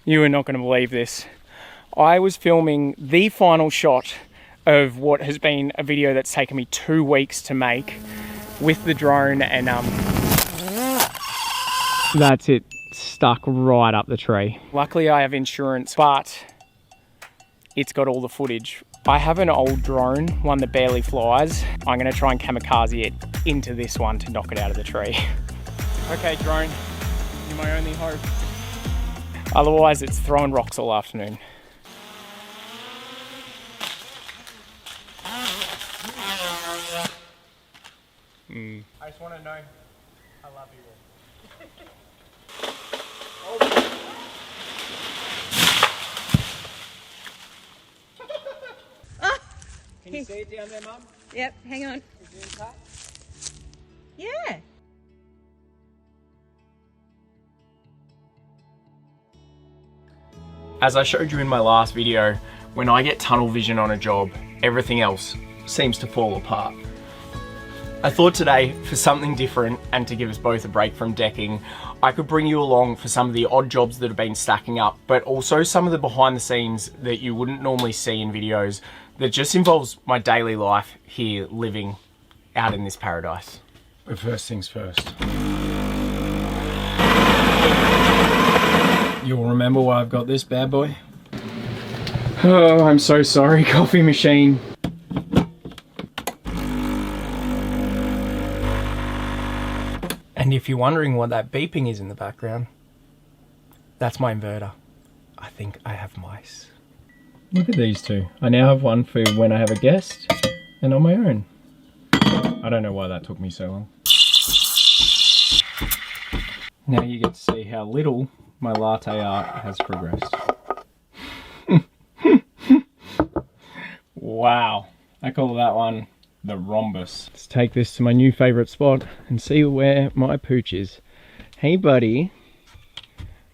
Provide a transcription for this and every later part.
You are not going to believe this. I was filming the final shot of what has been a video that's taken me 2 weeks to make with the drone, and that's it, stuck right up the tree. Luckily I have insurance, but it's got all the footage. I have an old drone, one that barely flies. I'm gonna try and kamikaze it into this one to knock it out of the tree. Okay, drone, you're my only hope. Otherwise, it's throwing rocks all afternoon. I just want to know I love you all. Can you see it down there, Mum? Yep, hang on. Is it intact? Yeah. As I showed you in my last video, when I get tunnel vision on a job, everything else seems to fall apart. I thought today, for something different and to give us both a break from decking, I could bring you along for some of the odd jobs that have been stacking up, but also some of the behind the scenes that you wouldn't normally see in videos that just involves my daily life here living out in this paradise. But first things first. You'll remember why I've got this bad boy? Oh, I'm so sorry, coffee machine. And if you're wondering what that beeping is in the background, that's my inverter. I think I have mice. Look at these two. I now have one for when I have a guest and on my own. I don't know why that took me so long. Now you get to see how little my latte art has progressed. Wow, I call that one the rhombus. Let's take this to my new favourite spot and see where my pooch is. Hey buddy,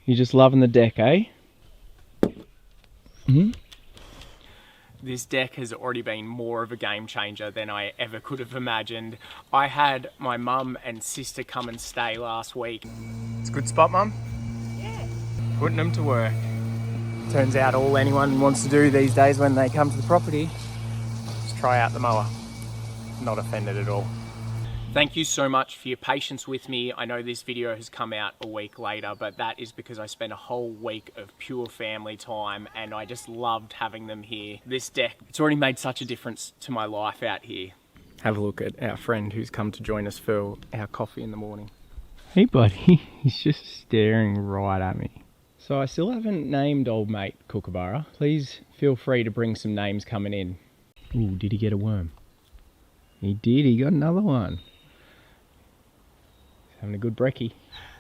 you just loving the deck, eh? Mm-hmm. This deck has already been more of a game changer than I ever could have imagined. I had my mum and sister come and stay last week. It's a good spot, Mum? Yeah. Putting them to work. Turns out all anyone wants to do these days when they come to the property is try out the mower. Not offended at all. Thank you so much for your patience with me. I know this video has come out a week later, but that is because I spent a whole week of pure family time and I just loved having them here. This deck, it's already made such a difference to my life out here. Have a look at our friend who's come to join us for our coffee in the morning. Hey buddy, he's just staring right at me. So I still haven't named old mate Kookaburra. Please feel free to bring some names coming in. Ooh, did he get a worm? He did, he got another one. Having a good brekkie.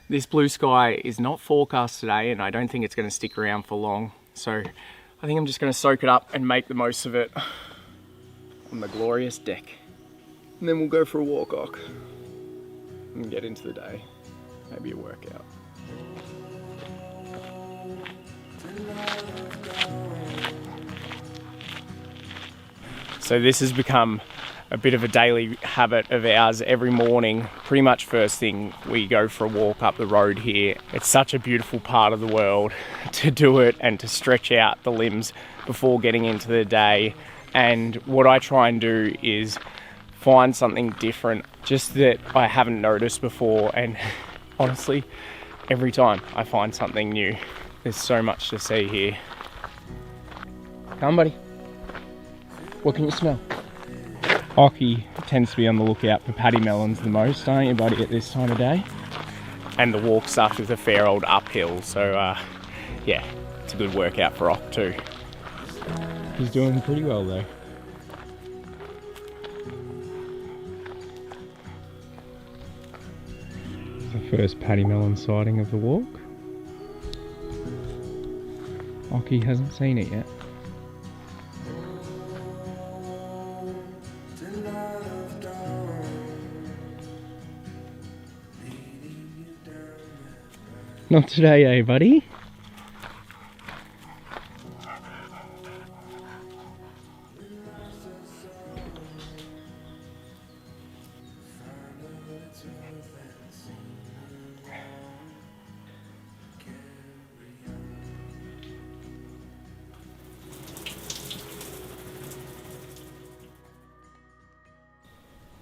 This blue sky is not forecast today and I don't think it's going to stick around for long. So I think I'm just going to soak it up and make the most of it on the glorious deck. And then we'll go for a walk and get into the day. Maybe a workout. So this has become a bit of a daily habit of ours. Every morning, pretty much first thing, we go for a walk up the road here. It's such a beautiful part of the world to do it and to stretch out the limbs before getting into the day. And what I try and do is find something different, just that I haven't noticed before. And honestly, every time I find something new. There's so much to see here. Come on, buddy. What can you smell? Ockie tends to be on the lookout for paddy melons the most, don't you, buddy, at this time of day? And the walk starts with a fair old uphill, so yeah, it's a good workout for Ock too. He's doing pretty well though. The first paddy melon sighting of the walk. Ockie hasn't seen it yet. Not today, eh, buddy?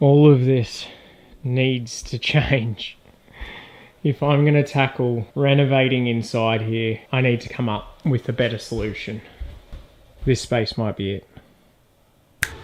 All of this needs to change. If I'm going to tackle renovating inside here, I need to come up with a better solution. This space might be it.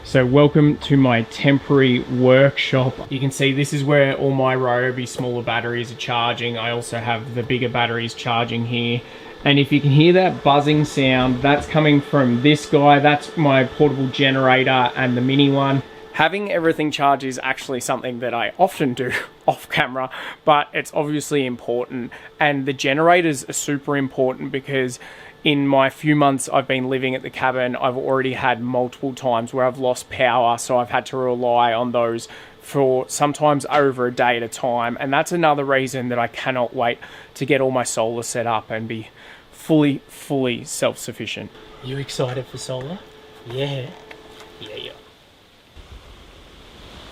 So welcome to my temporary workshop. You can see this is where all my Ryobi smaller batteries are charging. I also have the bigger batteries charging here. And if you can hear that buzzing sound, that's coming from this guy. That's my portable generator and the mini one. Having everything charged is actually something that I often do off camera, but it's obviously important. And the generators are super important because in my few months I've been living at the cabin, I've already had multiple times where I've lost power, so I've had to rely on those for sometimes over a day at a time. And that's another reason that I cannot wait to get all my solar set up and be fully self-sufficient. You excited for solar? Yeah.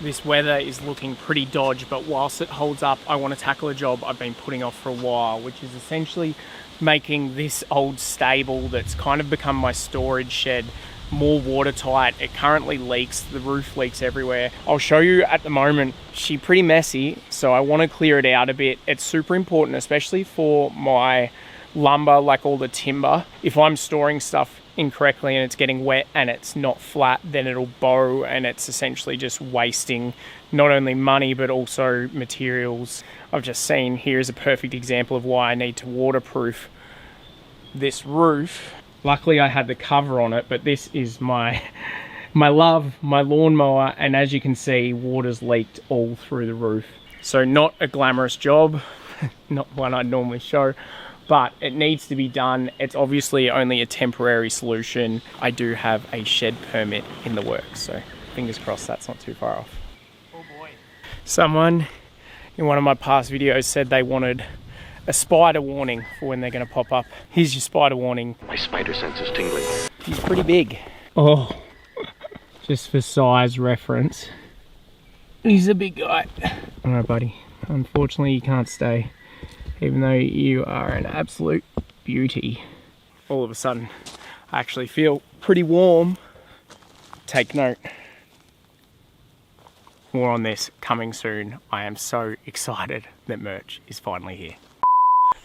This weather is looking pretty dodgy, but whilst it holds up, I want to tackle a job I've been putting off for a while, which is essentially making this old stable that's kind of become my storage shed more watertight. It currently leaks, the roof leaks everywhere. I'll show you at the moment, she's pretty messy, so I want to clear it out a bit. It's super important, especially for my lumber, like all the timber. If I'm storing stuff incorrectly and it's getting wet and it's not flat, then it'll bow, and it's essentially just wasting not only money but also materials. I've just seen here's a perfect example of why I need to waterproof this roof. Luckily I had the cover on it, but this is my love, my lawnmower, and as you can see, water's leaked all through the roof. So not a glamorous job, not one I'd normally show, but it needs to be done. It's obviously only a temporary solution. I do have a shed permit in the works, so fingers crossed that's not too far off. Oh boy. Someone in one of my past videos said they wanted a spider warning for when they're going to pop up. Here's your spider warning. My spider sense is tingling. He's pretty big. Oh, just for size reference, he's a big guy. All right, buddy. Unfortunately, you can't stay, even though you are an absolute beauty. All of a sudden, I actually feel pretty warm. Take note. More on this coming soon. I am so excited that merch is finally here.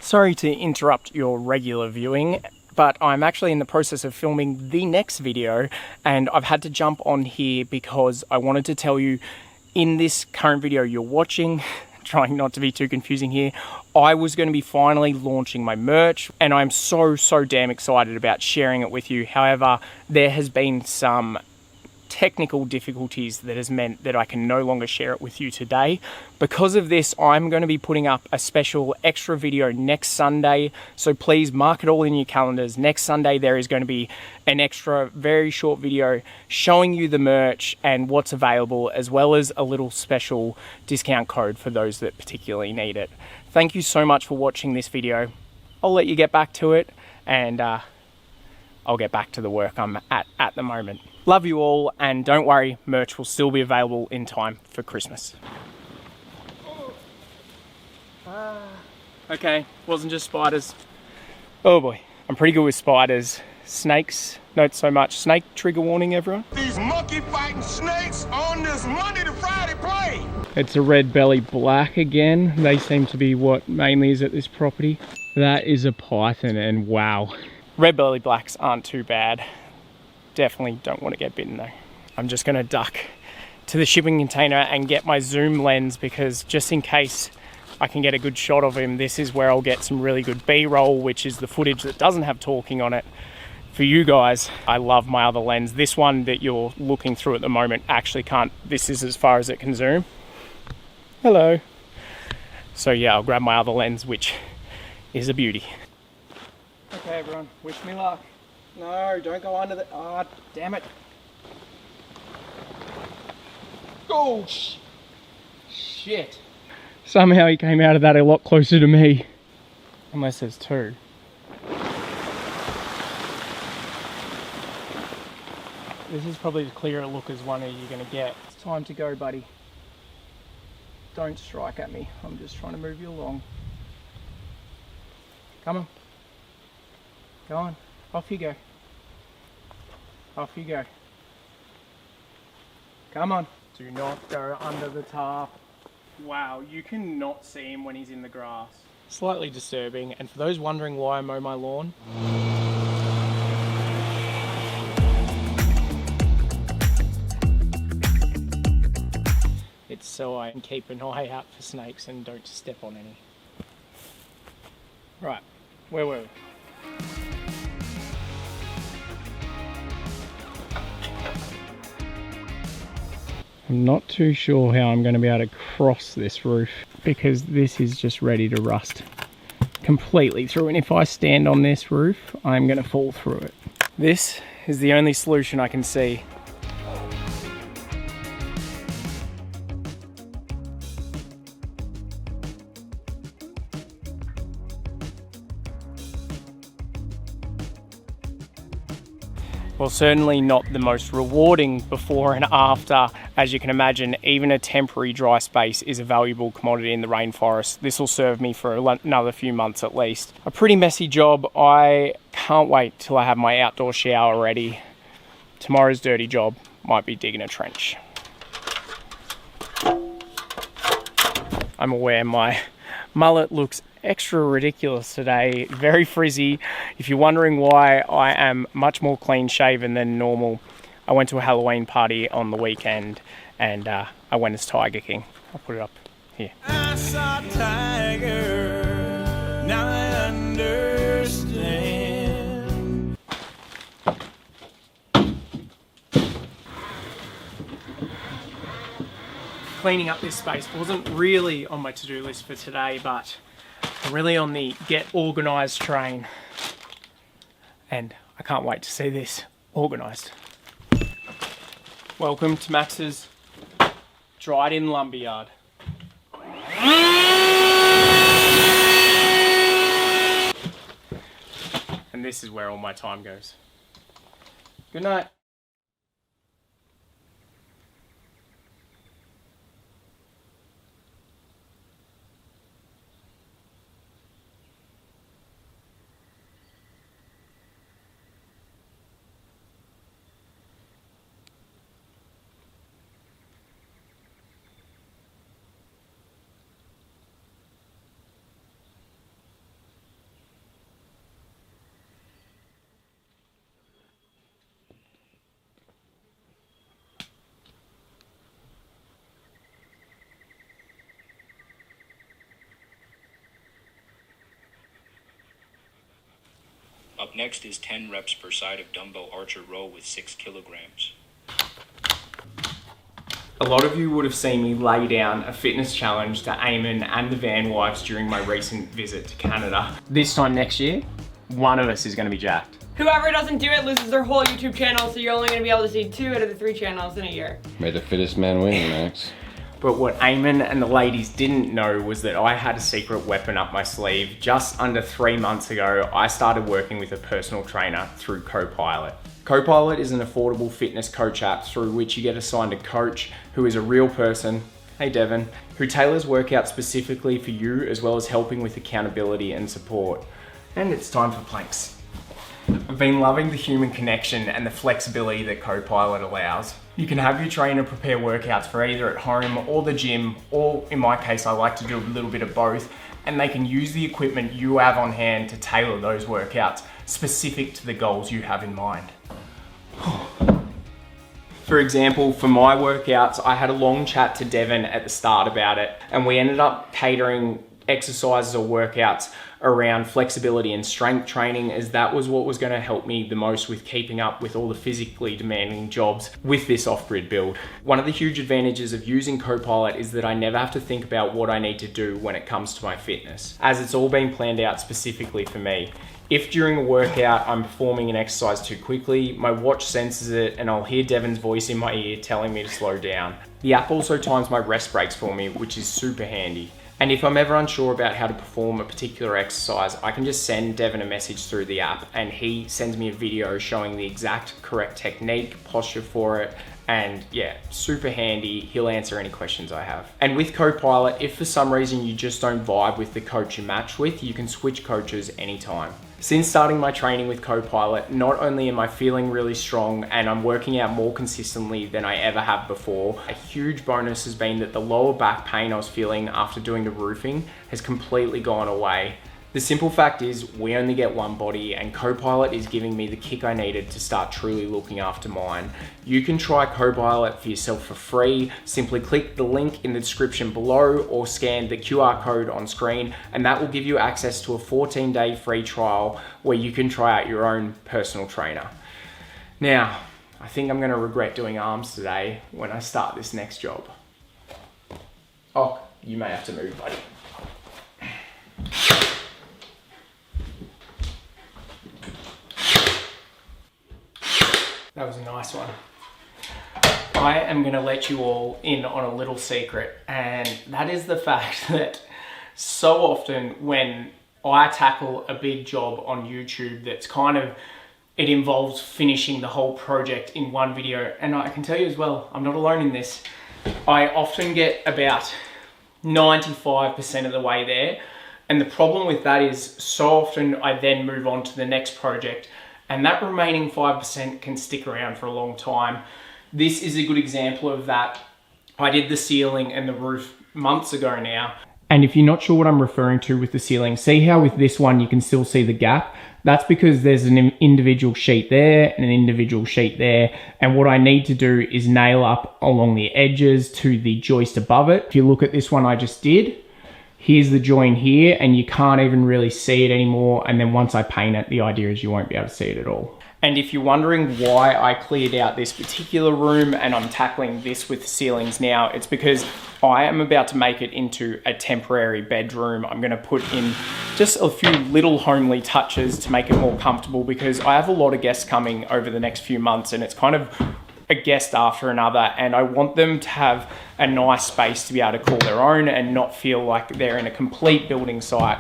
Sorry to interrupt your regular viewing, but I'm actually in the process of filming the next video, and I've had to jump on here because I wanted to tell you in this current video you're watching, trying not to be too confusing here, I was going to be finally launching my merch, and I'm so damn excited about sharing it with you. However, there has been some technical difficulties that has meant that I can no longer share it with you today. Because of this, I'm going to be putting up a special extra video next Sunday, so please mark it all in your calendars. Next Sunday there is going to be an extra very short video showing you the merch and what's available, as well as a little special discount code for those that particularly need it. Thank you so much for watching this video. I'll let you get back to it, and I'll get back to the work I'm at the moment. Love you all, and don't worry, merch will still be available in time for Christmas. Okay, wasn't just spiders. Oh boy, I'm pretty good with spiders. Snakes, not so much. Snake trigger warning, everyone. These monkey fighting snakes on this Monday to Friday plane. It's a red belly black again. They seem to be what mainly is at this property. That is a python, and wow. Red belly blacks aren't too bad. Definitely don't want to get bitten though. I'm just going to duck to the shipping container and get my zoom lens, because just in case I can get a good shot of him, this is where I'll get some really good B-roll, which is the footage that doesn't have talking on it for you guys. I love my other lens. This one that you're looking through at the moment actually can't, this is as far as it can zoom. Hello. So yeah, I'll grab my other lens, which is a beauty. Okay everyone, wish me luck. No, don't go under the... Ah, oh, damn it. Oh, shit. Somehow he came out of that a lot closer to me. Unless there's two. This is probably as clear a look as one of you're going to get. It's time to go, buddy. Don't strike at me. I'm just trying to move you along. Come on. Go on. Off you go. Off you go. Come on. Do not go under the tarp. Wow, you cannot see him when he's in the grass. Slightly disturbing, and for those wondering why I mow my lawn, it's so I can keep an eye out for snakes and don't step on any. Right, where were we? I'm not too sure how I'm going to be able to cross this roof because this is just ready to rust completely through, and if I stand on this roof I'm going to fall through it. This is the only solution I can see. Well, certainly not the most rewarding before and after. As you can imagine, even a temporary dry space is a valuable commodity in the rainforest. This will serve me for another few months at least. A pretty messy job. I can't wait till I have my outdoor shower ready. Tomorrow's dirty job might be digging a trench. I'm aware my mullet looks extra ridiculous today, very frizzy. If you're wondering why I am much more clean shaven than normal, I went to a Halloween party on the weekend and I went as Tiger King. I'll put it up here. I saw Tiger, now I understand. Cleaning up this space wasn't really on my to-do list for today, but I'm really on the get organised train, and I can't wait to see this organised. Welcome to Max's dried-in lumberyard. And this is where all my time goes. Good night. Up next is 10 reps per side of dumbbell archer row with 6 kilograms. A lot of you would have seen me lay down a fitness challenge to Eamon and the Van Wives during my recent visit to Canada. This time next year, one of us is going to be jacked. Whoever doesn't do it loses their whole YouTube channel, so you're only going to be able to see 2 out of the 3 channels in a year. May the fittest man win, Max. But what Eamon and the ladies didn't know was that I had a secret weapon up my sleeve. Just under 3 months ago, I started working with a personal trainer through CoPilot. CoPilot is an affordable fitness coach app through which you get assigned a coach who is a real person, hey Devon, who tailors workouts specifically for you as well as helping with accountability and support. And it's time for planks. I've been loving the human connection and the flexibility that CoPilot allows. You can have your trainer prepare workouts for either at home or the gym, or in my case, I like to do a little bit of both, and they can use the equipment you have on hand to tailor those workouts specific to the goals you have in mind. For example, for my workouts, I had a long chat to Devon at the start about it, and we ended up catering exercises or workouts around flexibility and strength training, as that was what was going to help me the most with keeping up with all the physically demanding jobs with this off-grid build. One of the huge advantages of using CoPilot is that I never have to think about what I need to do when it comes to my fitness, as it's all been planned out specifically for me. If during a workout I'm performing an exercise too quickly, my watch senses it and I'll hear Devon's voice in my ear telling me to slow down. The app also times my rest breaks for me, which is super handy. And if I'm ever unsure about how to perform a particular exercise, I can just send Devon a message through the app and he sends me a video showing the exact correct technique, posture for it, and yeah, super handy. He'll answer any questions I have. And with CoPilot, if for some reason you just don't vibe with the coach you match with, you can switch coaches anytime. Since starting my training with CoPilot, not only am I feeling really strong and I'm working out more consistently than I ever have before, a huge bonus has been that the lower back pain I was feeling after doing the roofing has completely gone away. The simple fact is we only get one body, and CoPilot is giving me the kick I needed to start truly looking after mine. You can try CoPilot for yourself for free. Simply click the link in the description below or scan the QR code on screen, and that will give you access to a 14-day free trial where you can try out your own personal trainer. Now, I think I'm going to regret doing arms today when I start this next job. Oh, you may have to move, buddy. That was a nice one. I am going to let you all in on a little secret, and that is the fact that so often when I tackle a big job on YouTube that's it involves finishing the whole project in one video, and I can tell you as well, I'm not alone in this, I often get about 95% of the way there, and the problem with that is so often I then move on to the next project, and that remaining 5% can stick around for a long time. This is a good example of that. I did the ceiling and the roof months ago now. And if you're not sure what I'm referring to with the ceiling, see how with this one you can still see the gap? That's because there's an individual sheet there and an individual sheet there. And what I need to do is nail up along the edges to the joist above it. If you look at this one I just did, here's the join here, and you can't even really see it anymore. And then once I paint it, the idea is you won't be able to see it at all. And if you're wondering why I cleared out this particular room and I'm tackling this with ceilings now, it's because I am about to make it into a temporary bedroom. I'm going to put in just a few little homely touches to make it more comfortable, because I have a lot of guests coming over the next few months, and it's kind of a guest after another, and I want them to have a nice space to be able to call their own and not feel like they're in a complete building site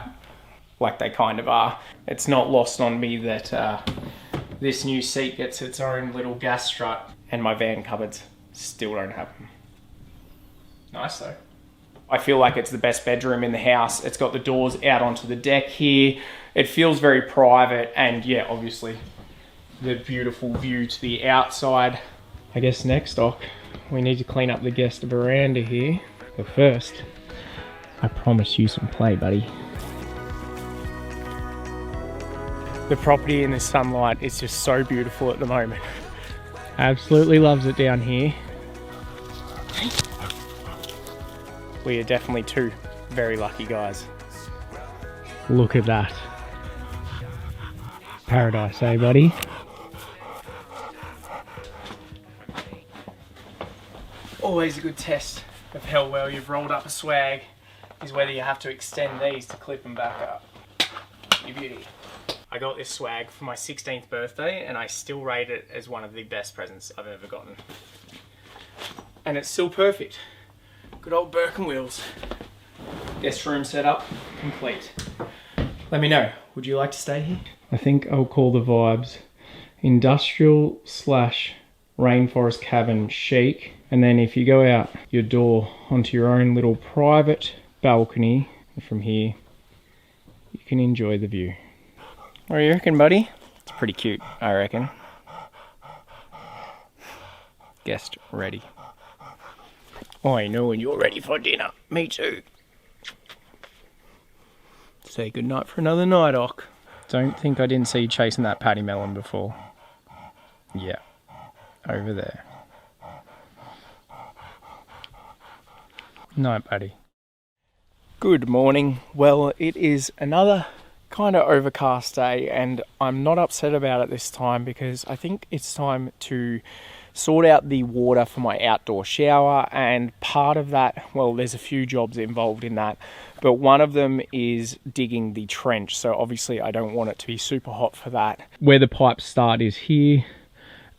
like they kind of are. It's not lost on me that this new seat gets its own little gas strut, and my van cupboards still don't have them. Nice though. I feel like it's the best bedroom in the house. It's got the doors out onto the deck here. It feels very private, and yeah, obviously the beautiful view to the outside. I guess next, Doc, we need to clean up the guest veranda here. But first, I promise you some play, buddy. The property in the sunlight is just so beautiful at the moment. Absolutely loves it down here. We are definitely two very lucky guys. Look at that. Paradise, eh, buddy? Always a good test of how well you've rolled up a swag is whether you have to extend these to clip them back up. You beauty. I got this swag for my 16th birthday, and I still rate it as one of the best presents I've ever gotten. And it's still perfect. Good old Birkin wheels. Guest room setup complete. Let me know, would you like to stay here? I think I'll call the vibes industrial / rainforest cabin chic. And then if you go out your door onto your own little private balcony, and from here you can enjoy the view. What do you reckon, buddy? It's pretty cute, I reckon. Guest ready. I know when you're ready for dinner. Me too. Say goodnight for another night, Ock. Don't think I didn't see you chasing that patty melon before. Yeah, over there. Night, buddy. Good morning. Well, it is another kind of overcast day, and I'm not upset about it this time because I think it's time to sort out the water for my outdoor shower. And part of that, well, there's a few jobs involved in that, but one of them is digging the trench. So obviously I don't want it to be super hot for that. Where the pipes start is here,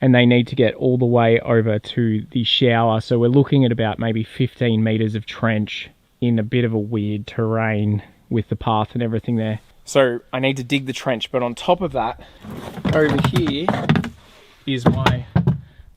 and they need to get all the way over to the shower. So we're looking at about maybe 15 meters of trench in a bit of a weird terrain with the path and everything there. So I need to dig the trench, but on top of that, over here is my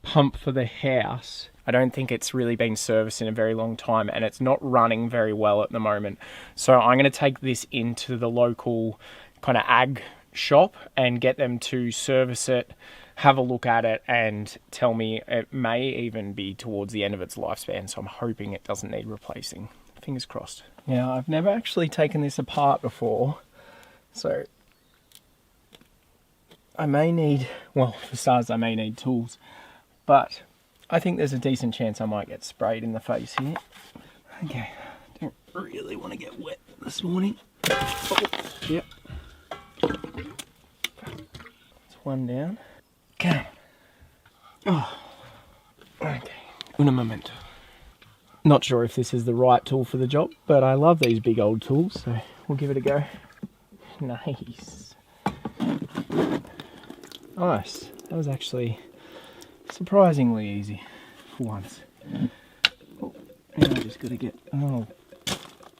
pump for the house. I don't think it's really been serviced in a very long time, and it's not running very well at the moment. So I'm going to take this into the local kind of ag shop and get them to service it, have a look at it, and tell me it may even be towards the end of its lifespan, so I'm hoping it doesn't need replacing. Fingers crossed. Now, I've never actually taken this apart before, so I may need, well, for starters, I may need tools, but I think there's a decent chance I might get sprayed in the face here. Okay, don't really want to get wet this morning. Oh, yep. It's one down. Come. Oh. Okay. Un momento. Not sure if this is the right tool for the job, but I love these big old tools, so we'll give it a go. Nice. Nice. That was actually surprisingly easy for once. Oh, now I just got to get... Oh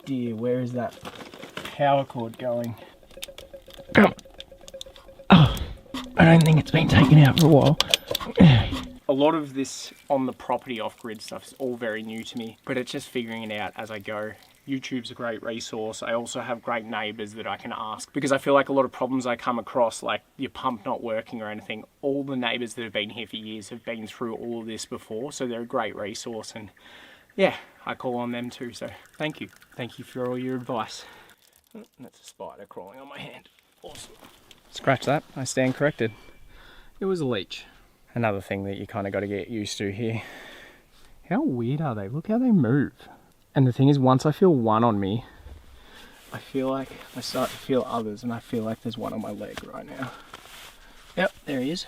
dear, where is that power cord going? Oh, I don't think it's been taken out for a while. A lot of this on the property off-grid stuff is all very new to me, but it's just figuring it out as I go. YouTube's a great resource. I also have great neighbours that I can ask, because I feel like a lot of problems I come across, like your pump not working or anything, all the neighbours that have been here for years have been through all of this before, so they're a great resource, and yeah, I call on them too, so thank you. Thank you for all your advice. Oh, that's a spider crawling on my hand. Awesome. Scratch that, I stand corrected. It was a leech. Another thing that you kind of got to get used to here. How weird are they? Look how they move. And the thing is, once I feel one on me, I feel like I start to feel others, and I feel like there's one on my leg right now. Yep, there he is.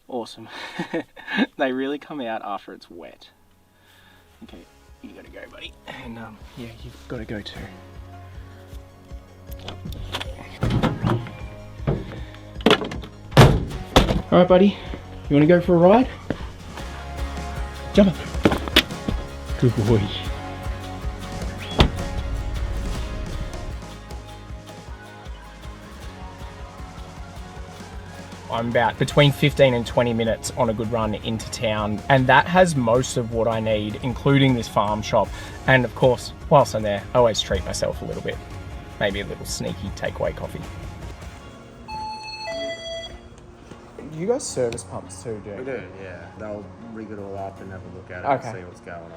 Awesome. They really come out after it's wet. Okay, you gotta go, buddy. And yeah, you've got to go too. Alright, buddy, you want to go for a ride? Jump up. Good boy. I'm about between 15 and 20 minutes on a good run into town, and that has most of what I need, including this farm shop. And of course, whilst I'm there, I always treat myself a little bit. Maybe a little sneaky takeaway coffee. You guys service pumps too, do you? We do, yeah. They'll rig it all up and have a look at it Okay. and see what's going on.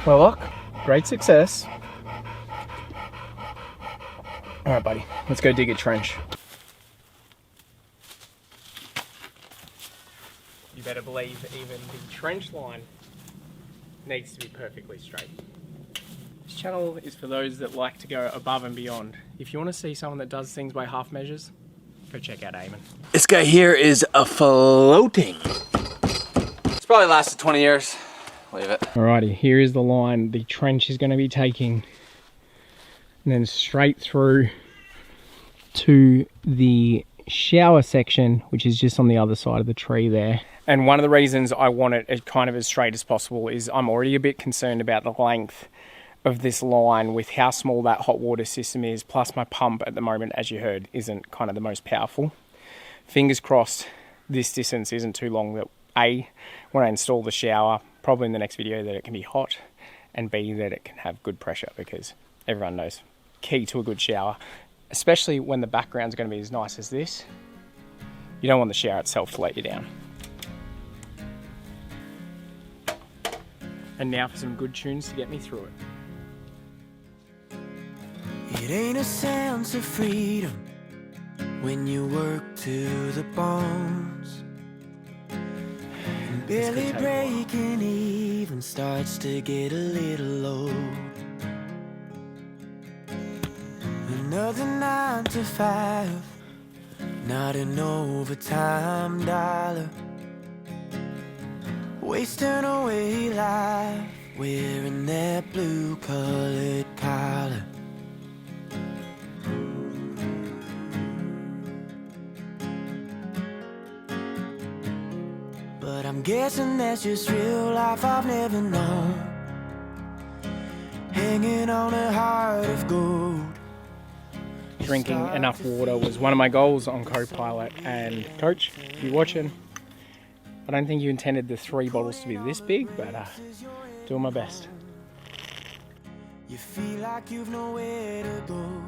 Well, look, great success. All right, buddy, let's go dig a trench. You better believe even the trench line needs to be perfectly straight. This channel is for those that like to go above and beyond. If you want to see someone that does things by half measures, go check out 𝐸𝐻𝐻. This guy here is a floating. It's probably lasted 20 years. Leave it. Alrighty, here is the line the trench is going to be taking, and then straight through to the shower section, which is just on the other side of the tree there. And one of the reasons I want it kind of as straight as possible is I'm already a bit concerned about the length of this line with how small that hot water system is, plus my pump at the moment, as you heard, isn't kind of the most powerful. Fingers crossed this distance isn't too long, that A, when I install the shower, probably in the next video, that it can be hot, and B, that it can have good pressure, because everyone knows key to a good shower, especially when the background's going to be as nice as this, you don't want the shower itself to let you down. And now for some good tunes to get me through it. It ain't a sense of freedom when you work to the bones, and barely breaking even starts to get a little low. Another 9 to 5, not an overtime dollar, wasting away life wearing that blue-colored collar. But I'm guessing that's just real life I've never known, hanging on a heart of gold. Drinking enough water was one of my goals on CoPilot, and Coach, if you're watching, I don't think you intended the 3 bottles to be this big, but doing my best. You feel like you've nowhere to go.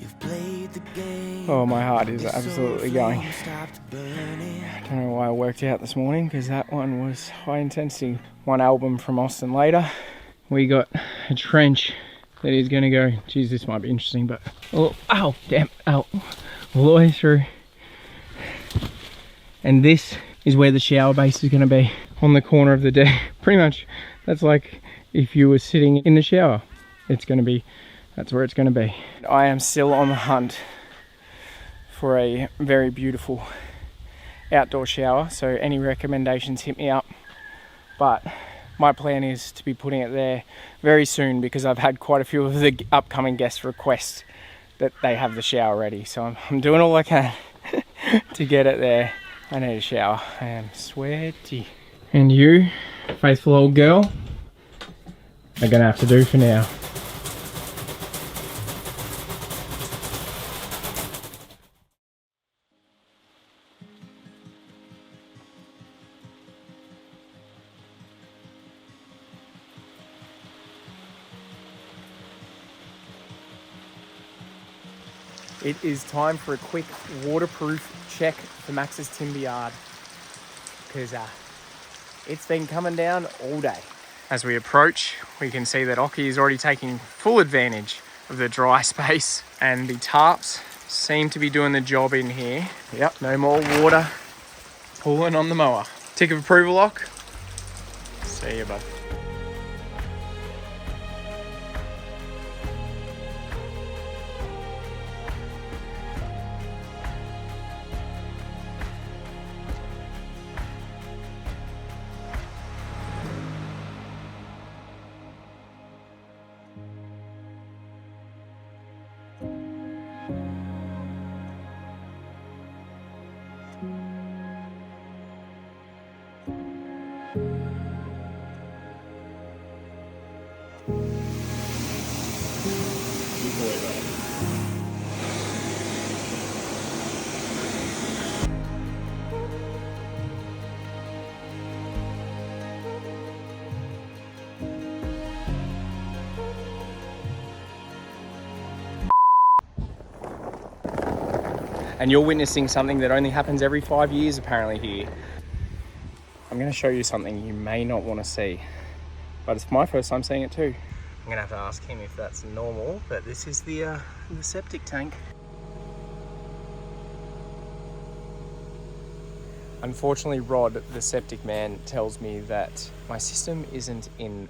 You've played the game. Oh, my heart is absolutely going. I don't know why I worked out this morning, because that one was high intensity. One album from Austin later, we got a trench that is going to go, geez, this might be interesting, but oh, ow, damn, ow, all the way through. And this is where the shower base is going to be, on the corner of the deck. Pretty much, that's like if you were sitting in the shower. It's going to be, that's where it's going to be. I am still on the hunt for a very beautiful outdoor shower, so any recommendations, hit me up. But my plan is to be putting it there very soon, because I've had quite a few of the upcoming guests request that they have the shower ready. So I'm doing all I can to get it there. I need a shower. I am sweaty. And you, faithful old girl, are gonna have to do for now. It is time for a quick waterproof check for Max's timber yard, because it's been coming down all day. As we approach, we can see that 𝐾𝐨𝐧'𝐭 is already taking full advantage of the dry space, and the tarps seem to be doing the job in here. Yep, no more water pooling on the mower. Tick of approval, 𝐾𝐿. See you, bud. And you're witnessing something that only happens every 5 years apparently here. I'm going to show you something you may not want to see, but it's my first time seeing it too. I'm going to have to ask him if that's normal, but this is the septic tank. Unfortunately, Rod, the septic man, tells me that my system isn't in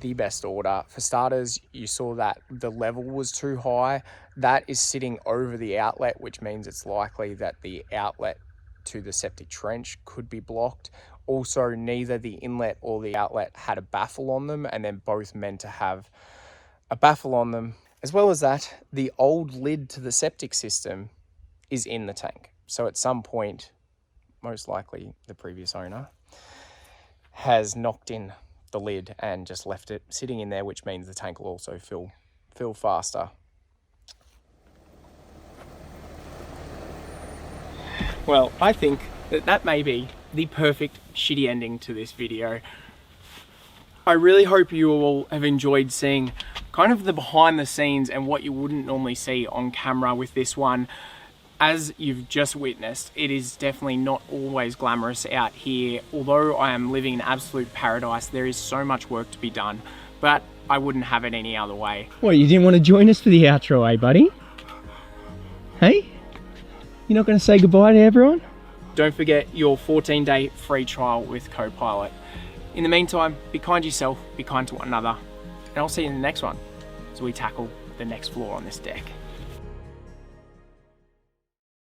the best order. For starters, you saw that the level was too high. That is sitting over the outlet, which means it's likely that the outlet to the septic trench could be blocked. Also, neither the inlet or the outlet had a baffle on them, and they're both meant to have a baffle on them. As well as that, the old lid to the septic system is in the tank. So at some point, most likely the previous owner has knocked in the lid and just left it sitting in there, which means the tank will also fill faster. Well, I think that may be the perfect shitty ending to this video. I really hope you all have enjoyed seeing kind of the behind the scenes and what you wouldn't normally see on camera with this one. As you've just witnessed, it is definitely not always glamorous out here. Although I am living in absolute paradise, there is so much work to be done, but I wouldn't have it any other way. What, you didn't want to join us for the outro, eh, buddy? Hey? You're not going to say goodbye to everyone? Don't forget your 14-day free trial with CoPilot. In the meantime, be kind to yourself, be kind to one another, and I'll see you in the next one as we tackle the next floor on this deck.